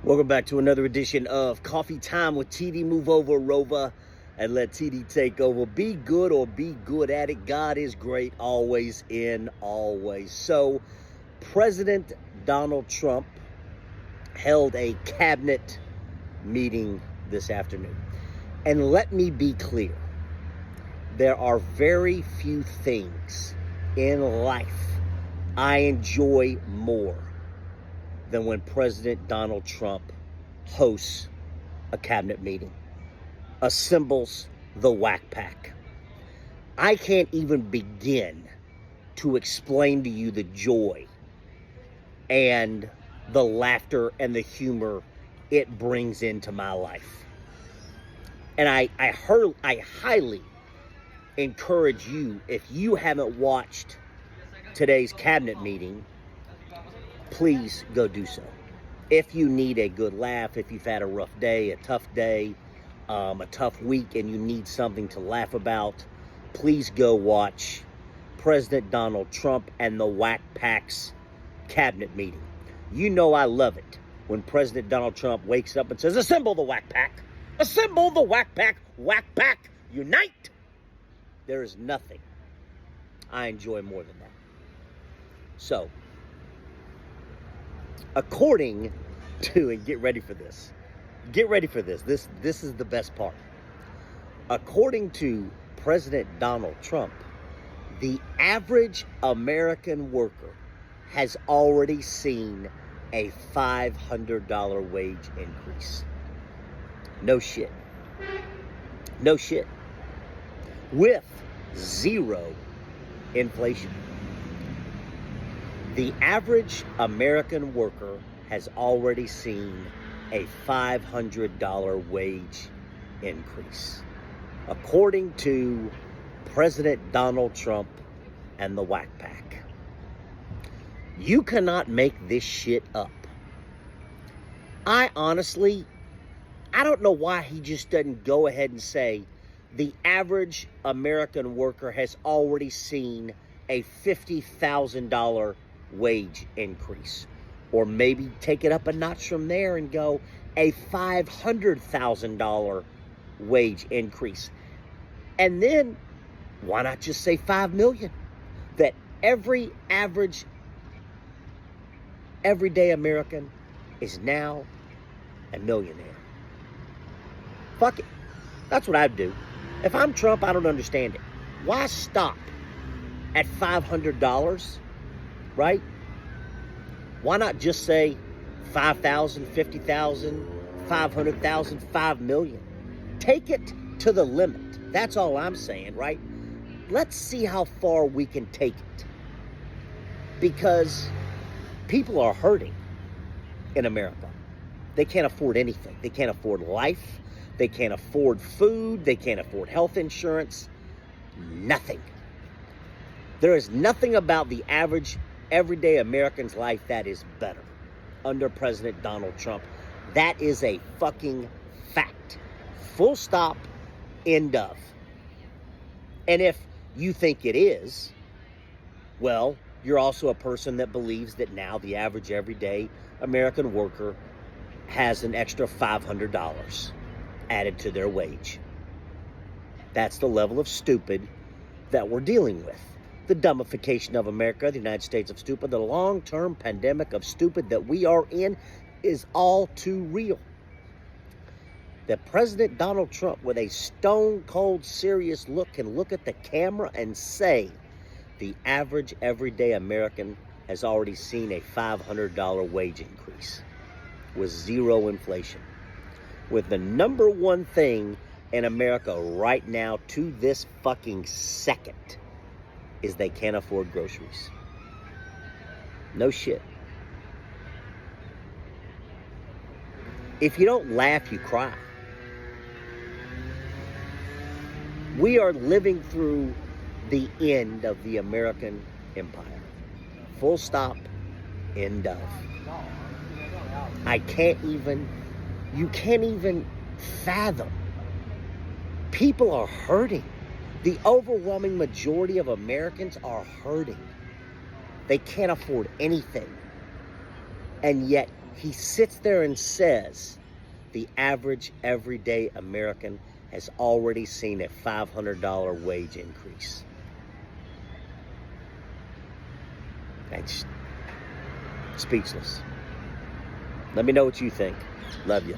Welcome back to another edition of Coffee Time with TD. Move over, Rover, and let TD take over. Be good or be good at it. God is great, always in always. So, President Donald Trump held a cabinet meeting this afternoon. And let me be clear, there are very few things in life I enjoy more than when President Donald Trump hosts a cabinet meeting, assembles the Whack Pack. I can't even begin to explain to you the joy and the laughter and the humor it brings into my life. And I highly encourage you, if you haven't watched today's cabinet meeting, please go do so. If you need a good laugh, if you've had a rough day, a tough week, and you need something to laugh about, please go watch President Donald Trump and the Whack Pack's cabinet meeting. You know I love it when President Donald Trump wakes up and says, "Assemble the Whack Pack! Assemble the Whack Pack! Whack Pack! Unite!" There is nothing I enjoy more than that. So, according to, and get ready for this. This is the best part. According to President Donald Trump, the average American worker has already seen a $500 wage increase. No shit. With zero inflation. The average American worker has already seen a $500 wage increase, according to President Donald Trump and the Whack Pack. You cannot make this shit up. I don't know why he just doesn't go ahead and say the average American worker has already seen a $50,000 wage increase, or maybe take it up a notch from there and go a $500,000 wage increase. And then why not just say 5 million? That every average everyday American is now a millionaire. Fuck it. That's what I'd do. If I'm Trump, I don't understand it. Why stop at $500? Right? Why not just say 5,000, 50,000, 500,000, 5 million? Take it to the limit. That's all I'm saying, right? Let's see how far we can take it. Because people are hurting in America. They can't afford anything. They can't afford life. They can't afford food. They can't afford health insurance. Nothing. There is nothing about the average everyday American's life that is better under President Donald Trump. That is a fucking fact. Full stop, end of. And if you think it is, well, you're also a person that believes that now the average everyday American worker has an extra $500 added to their wage. That's the level of stupid that we're dealing with. The dumbification of America, the United States of stupid, the long-term pandemic of stupid that we are in is all too real. That President Donald Trump, with a stone-cold serious look, can look at the camera and say the average everyday American has already seen a $500 wage increase with zero inflation. With the number one thing in America right now to this fucking second is they can't afford groceries. No shit. If you don't laugh, you cry. We are living through the end of the American empire. Full stop, end of. You can't even fathom. People are hurting. The overwhelming majority of Americans are hurting. They can't afford anything. And yet He sits there and says the average everyday American has already seen a $500 wage increase. That's speechless. Let me know what you think. Love you.